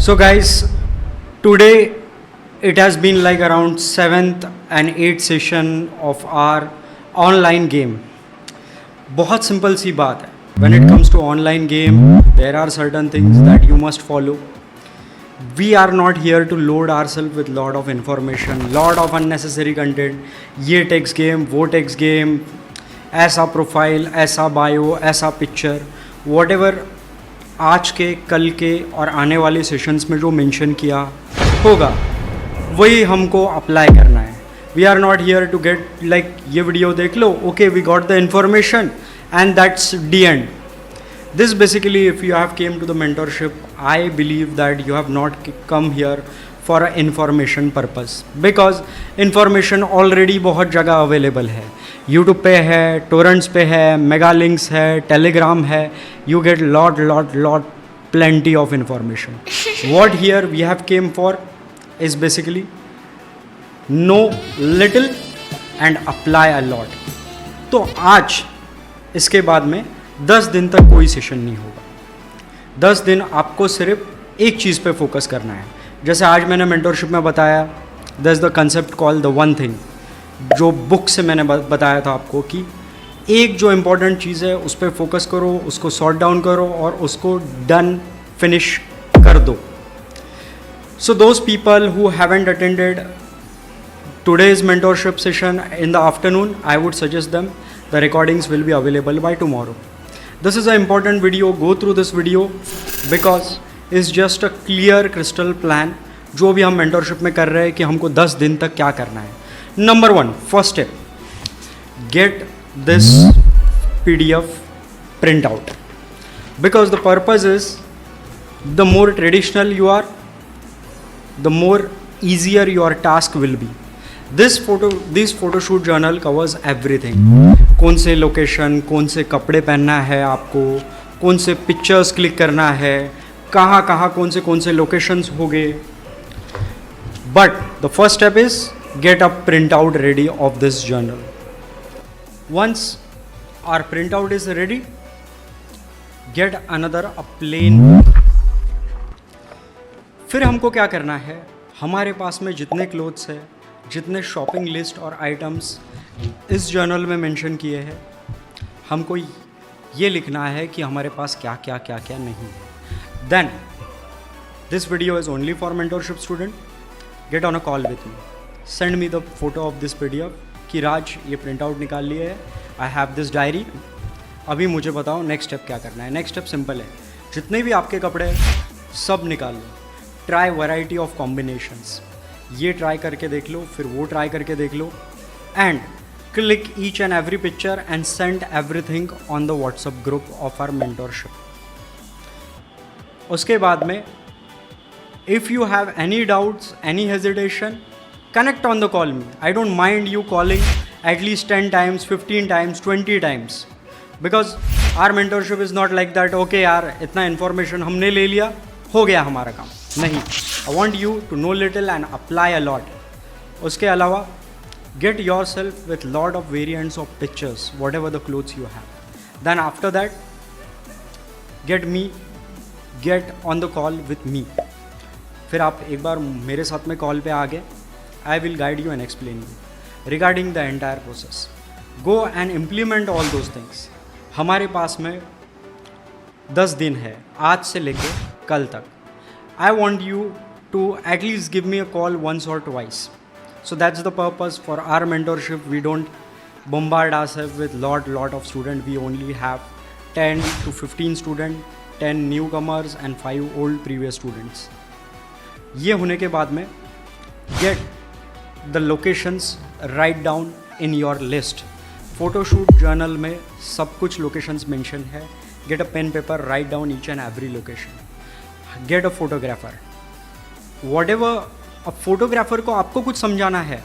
So guys, today it has been like around 7th and 8th session of our online game. बहुत simple सी बात है. When it comes to online game, there are certain things that you must follow. We are not here to load ourselves with lot of information, lot of unnecessary content. ये text game, वो text game, ऐसा profile, ऐसा bio, ऐसा picture, whatever आज के, कल के और आने वाले सेशंस में जो मेंशन किया होगा वही हमको अप्लाई करना है. We are not here to get like ये वीडियो देख लो, okay we got the information and that's the end. This basically, if you have came to the mentorship, I believe that you have not come here for a information purpose, because information already बहुत जगह available है. YouTube पे है, torrents पे है, mega links है, telegram है. You get lot plenty of information. What here we have came for is basically know little and apply a lot. तो आज इसके बाद में 10 दिन तक कोई सेशन नहीं होगा. 10 दिन आपको सिर्फ एक चीज़ पे फोकस करना है. जैसे आज मैंने मेंटरशिप में बताया, that is the concept call the one thing, जो बुक से मैंने बताया था आपको कि एक जो इम्पॉर्टेंट चीज़ है उस पर फोकस करो, उसको सॉर्ट डाउन करो और उसको डन फिनिश कर दो. So those people who haven't attended today's mentorship session in the afternoon, I would suggest them the recordings will be available by tomorrow. This is an important video. Go through this video because it's just a clear crystal plan जो भी हम mentorship में कर रहे हैं कि हमको 10 दिन तक क्या करना है. Number 1, first step, get this PDF print out, because the purpose is the more traditional you are, the more easier your task will be. This photoshoot journal covers everything. कौन से लोकेशन, कौन से कपड़े पहनना है आपको, कौन से पिक्चर्स क्लिक करना है, कहाँ कहाँ कौन से लोकेशंस हो गए. But the first step is get a print out ready of this journal. Once our print out is ready, get another a plain book. फिर हमको क्या करना है, हमारे पास में जितने क्लोथ्स है, जितने शॉपिंग लिस्ट और आइटम्स इस जर्नल में मेंशन किए हैं, हमको ये लिखना है कि हमारे पास क्या क्या क्या क्या नहीं है. Then this video is only for mentorship student. Get on a call with me, send me the photo of this PDF कि राज ये प्रिंट आउट निकाल लिए है, आई हैव दिस डायरी. अभी मुझे बताओ नेक्स्ट स्टेप क्या करना है. नेक्स्ट स्टेप सिंपल है, जितने भी आपके कपड़े हैं सब निकाल लो. Try variety of combinations. ये ट्राई करके देख लो, फिर वो ट्राई करके देख लो, and click each and every picture and send everything on the WhatsApp group of our mentorship. उसके बाद में if you have any doubts, any hesitation, connect on the call me. I don't mind you calling at least 10 times, 15 times, 20 times, because our mentorship is not like that. Okay यार, इतना information हमने ले लिया, हो गया हमारा काम. नहीं, I want you to know little and apply a lot. उसके अलावा get yourself with lot of variants of pictures, whatever the clothes you have. Then after that, get on the call with me. फिर आप एक बार मेरे साथ में call पे आ गए, I will guide you and explain you regarding the entire process. Go and implement all those things. हमारे पास में 10 दिन है आज से लेके कल तक. I want you to at least give me a call once or twice. So that's the purpose for our mentorship. We don't bombard ourselves with lot of students. We only have 10 to 15 students, 10 newcomers and 5 old previous students. ये होने के बाद में get the locations write down in your list. Photoshoot journal में सब कुछ locations mention है. Get a pen paper, write down each and every location. Get a photographer. Whatever, अब फोटोग्राफर को आपको कुछ समझाना है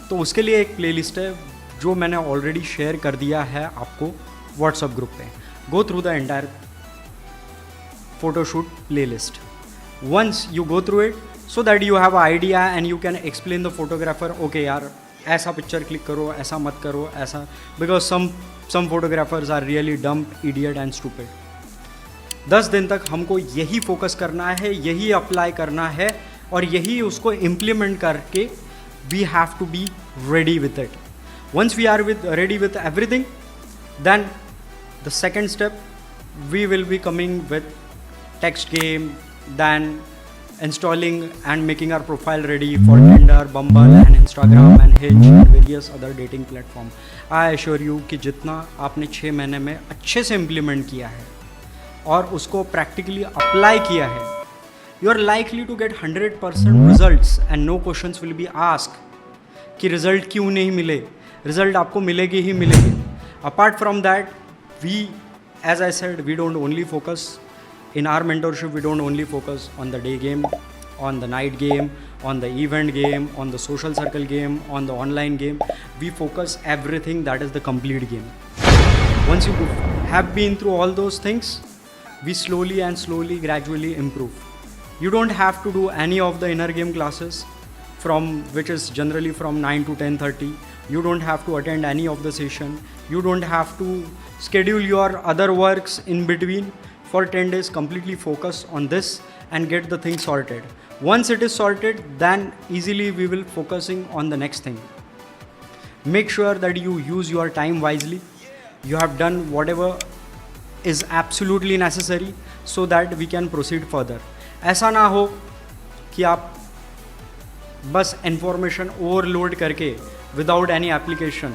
तो उसके लिए एक प्लेलिस्ट है जो मैंने ऑलरेडी शेयर कर दिया है आपको व्हाट्सएप ग्रुप पे. Go through the entire photoshoot playlist. Once you go through it, so that you have idea and you can explain the photographer, okay यार ऐसा पिक्चर क्लिक करो, ऐसा मत करो, ऐसा, because some photographers are really dumb, idiot and stupid. 10 दिन तक हमको यही फोकस करना है, यही अप्लाई करना है और यही उसको इम्प्लीमेंट करके we have to be ready with it. Once we are ready with everything, then the second step, we will be coming with text game, then installing and making our profile ready for Tinder, Bumble and Instagram and Hinge and various other dating platform. I assure you कि जितना आपने 6 महीने में अच्छे से implement किया है और उसको practically apply किया है, you are likely to get 100% results and no questions will be asked कि result क्यों नहीं मिले. रिजल्ट आपको मिलेगी ही मिलेगी. Apart from that, we, as I said, we don't only focus in our mentorship, we don't only focus on the day game, on the night game, on the event game, on the social circle game, on the online game. We focus everything that is the complete game. Once you have been through all those things, we slowly gradually improve. You don't have to do any of the inner game classes, from which is generally from 9 to 10:30. You don't have to attend any of the session. You don't have to schedule your other works in between. For 10 days, completely focus on this and get the thing sorted. Once it is sorted, then easily we will focusing on the next thing. Make sure that you use your time wisely. You have done whatever is absolutely necessary so that we can proceed further. ऐसा ना हो कि आप बस information overload करके without any application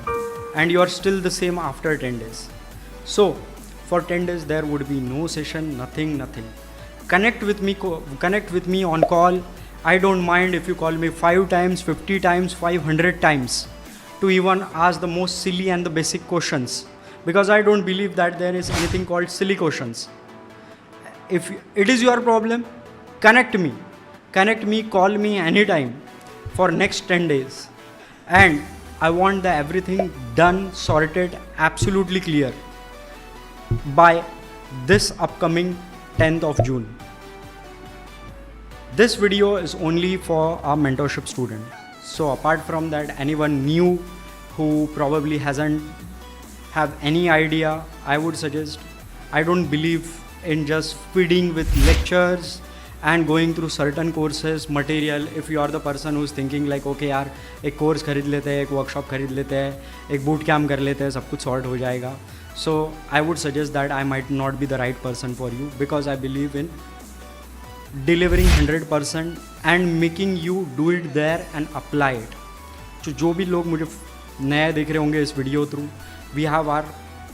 and you are still the same after 10 days. So for 10 days there would be no session, nothing. Connect with me on call. I don't mind if you call me 5 times, 50 times, 500 times to even ask the most silly and the basic questions, because I don't believe that there is anything called silly questions. If it is your problem, connect me, call me anytime for next 10 days. And I want the everything done, sorted, absolutely clear by this upcoming 10th of June. This video is only for our mentorship student. So apart from that, anyone new who probably hasn't have any idea, I would suggest, I don't believe in just feeding with lectures and going through certain courses material. If you are the person who's thinking like, okay यार एक course खरीद लेते हैं, एक workshop खरीद लेते हैं, एक boot camp कर लेते हैं, सब कुछ sort हो जाएगा. So I would suggest that I might not be the right person for you, because I believe in delivering 100% and making you do it there and apply it. जो भी लोग मुझे नए देख रहे होंगे इस video through, we have our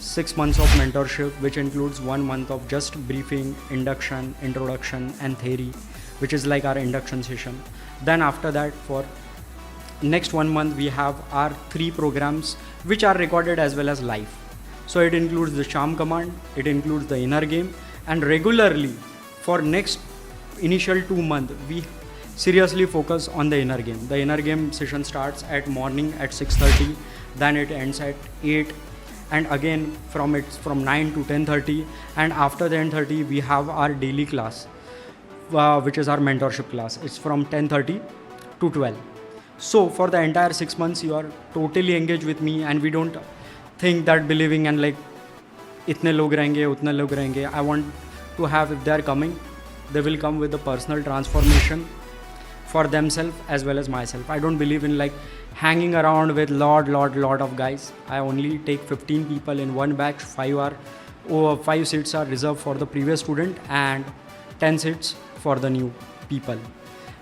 6 months of mentorship, which includes 1 month of just briefing, induction, introduction and theory, which is like our induction session. Then after that, for next 1 month, we have our 3 programs which are recorded as well as live. So it includes the Sham command, it includes the inner game, and regularly for next initial 2 months, we seriously focus on the inner game. The inner game session starts at morning at 6:30, then it ends at 8, and again from 9 to 10:30, and after 10:30 we have our daily class, which is our mentorship class. It's from 10:30 to 12. So for the entire 6 months you are totally engaged with me, and we don't think that believing and like itne log rahenge utne log rahenge. I want to have, if they are coming, they will come with the personal transformation for themselves as well as myself. I don't believe in like hanging around with lot of guys. I only take 15 people in one batch. 5 seats are reserved for the previous student and 10 seats for the new people,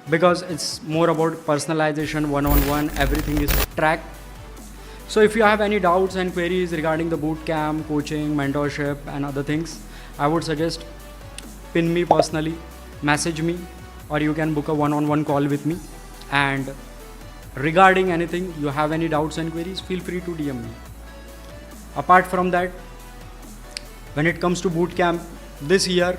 because it's more about personalization, one-on-one, everything is tracked. So if you have any doubts and queries regarding the boot camp, coaching, mentorship and other things, I would suggest pin me personally, message me, or you can book a one-on-one call with me. And regarding anything, you have any doubts and queries, feel free to DM me. Apart from that, when it comes to boot camp this year,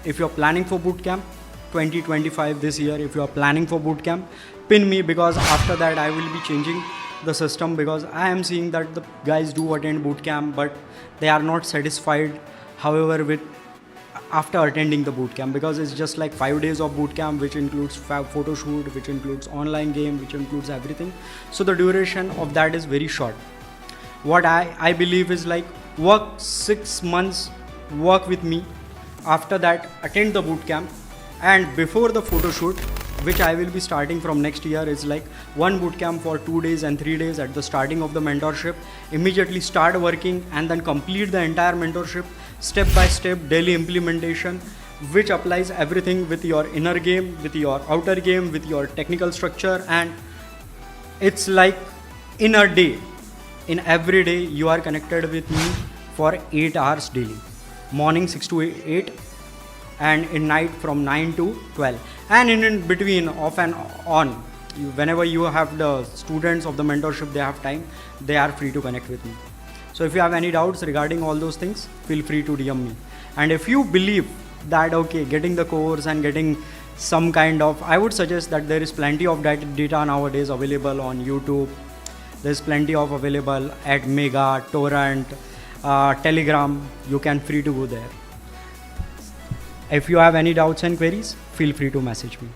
if you're planning for boot camp 2025 this year, if you are planning for boot camp, pin me, because after that I will be changing the system, because I am seeing that the guys do attend boot camp but they are not satisfied, however, with after attending the boot camp, because it's just like 5 days of boot camp, which includes photo shoot, which includes online game, which includes everything. So the duration of that is very short. What I believe is like, work 6 months, work with me, After that, attend the boot camp. And before the photo shoot, which I will be starting from next year, is like one boot camp for 2 days and 3 days at the starting of the mentorship. Immediately start working and then complete the entire mentorship step by step, daily implementation, which applies everything with your inner game, with your outer game, with your technical structure. And it's like in a day, in every day, you are connected with me for 8 hours daily. Morning 6 to 8, and in night from 9 to 12. And in between, off and on, whenever you have the students of the mentorship, they have time, they are free to connect with me. So if you have any doubts regarding all those things, feel free to DM me. And if you believe that, okay, getting the course and getting some kind of, I would suggest that there is plenty of data nowadays available on YouTube. There's plenty of available at Mega, Torrent, Telegram. You can free to go there. If you have any doubts and queries, feel free to message me.